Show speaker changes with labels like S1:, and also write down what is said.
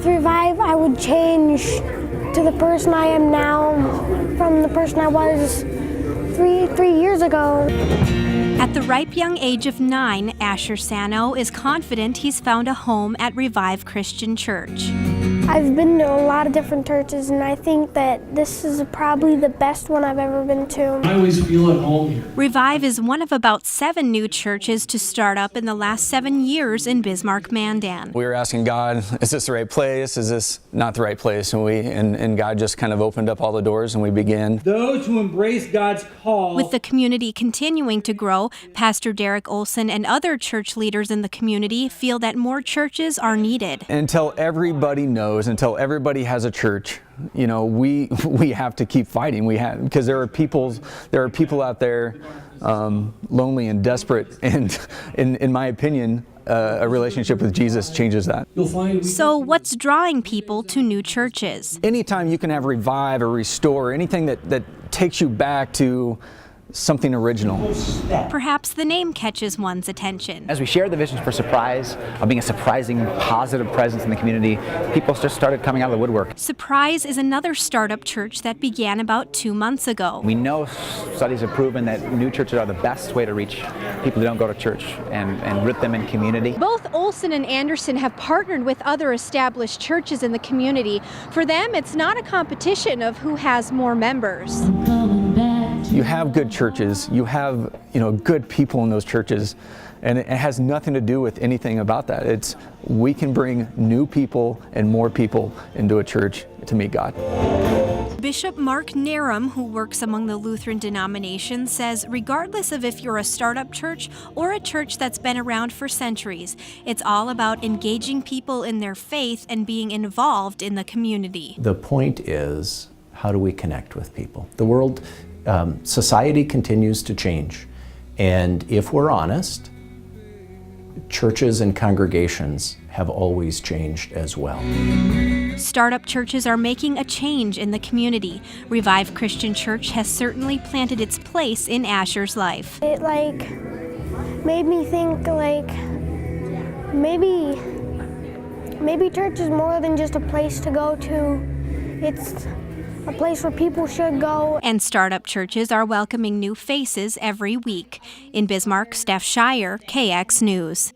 S1: With Revive, I would change to the person I am now from the person I was three years ago.
S2: At the ripe young age of 9, Asher Sano is confident he's found a home at Revive Christian Church.
S1: I've been to a lot of different churches, and I think that this is probably the best one I've ever been to.
S3: I always feel at home here.
S2: Revive is one of about 7 new churches to start up in the last 7 years in Bismarck-Mandan.
S4: We were asking God, is this the right place? Is this not the right place? And God just kind of opened up all the doors, and we began.
S3: Those who embrace God's call.
S2: With the community continuing to grow, Pastor Derek Olson and other church leaders in the community feel that more churches are needed.
S4: Until everybody knows, until everybody has a church, you know, we have to keep fighting. Because there are people out there lonely and desperate, and in my opinion, a relationship with Jesus changes that.
S2: So what's drawing people to new churches?
S4: Anytime you can have revive or restore, anything that takes you back to something original.
S2: Perhaps the name catches one's attention.
S5: As we shared the vision for Surprise, of being a surprising, positive presence in the community, people just started coming out of the woodwork.
S2: Surprise is another startup church that began about 2 months ago.
S5: We know studies have proven that new churches are the best way to reach people who don't go to church and root them in community.
S6: Both Olson and Anderson have partnered with other established churches in the community. For them, it's not a competition of who has more members.
S4: You have good churches, you have good people in those churches, and it has nothing to do with anything about that. It's we can bring new people and more people into a church to meet God.
S2: Bishop Mark Narum, who works among the Lutheran denomination, says regardless of if you're a startup church or a church that's been around for centuries, it's all about engaging people in their faith and being involved in the community.
S7: The point is, how do we connect with people? The world, society continues to change, and if we're honest, churches and congregations have always changed as well.
S2: Startup churches are making a change in the community. Revive Christian Church has certainly planted its place in Asher's life.
S1: It made me think maybe church is more than just a place to go to. It's a place where people should go.
S2: And startup churches are welcoming new faces every week. In Bismarck, Steph Shire, KX News.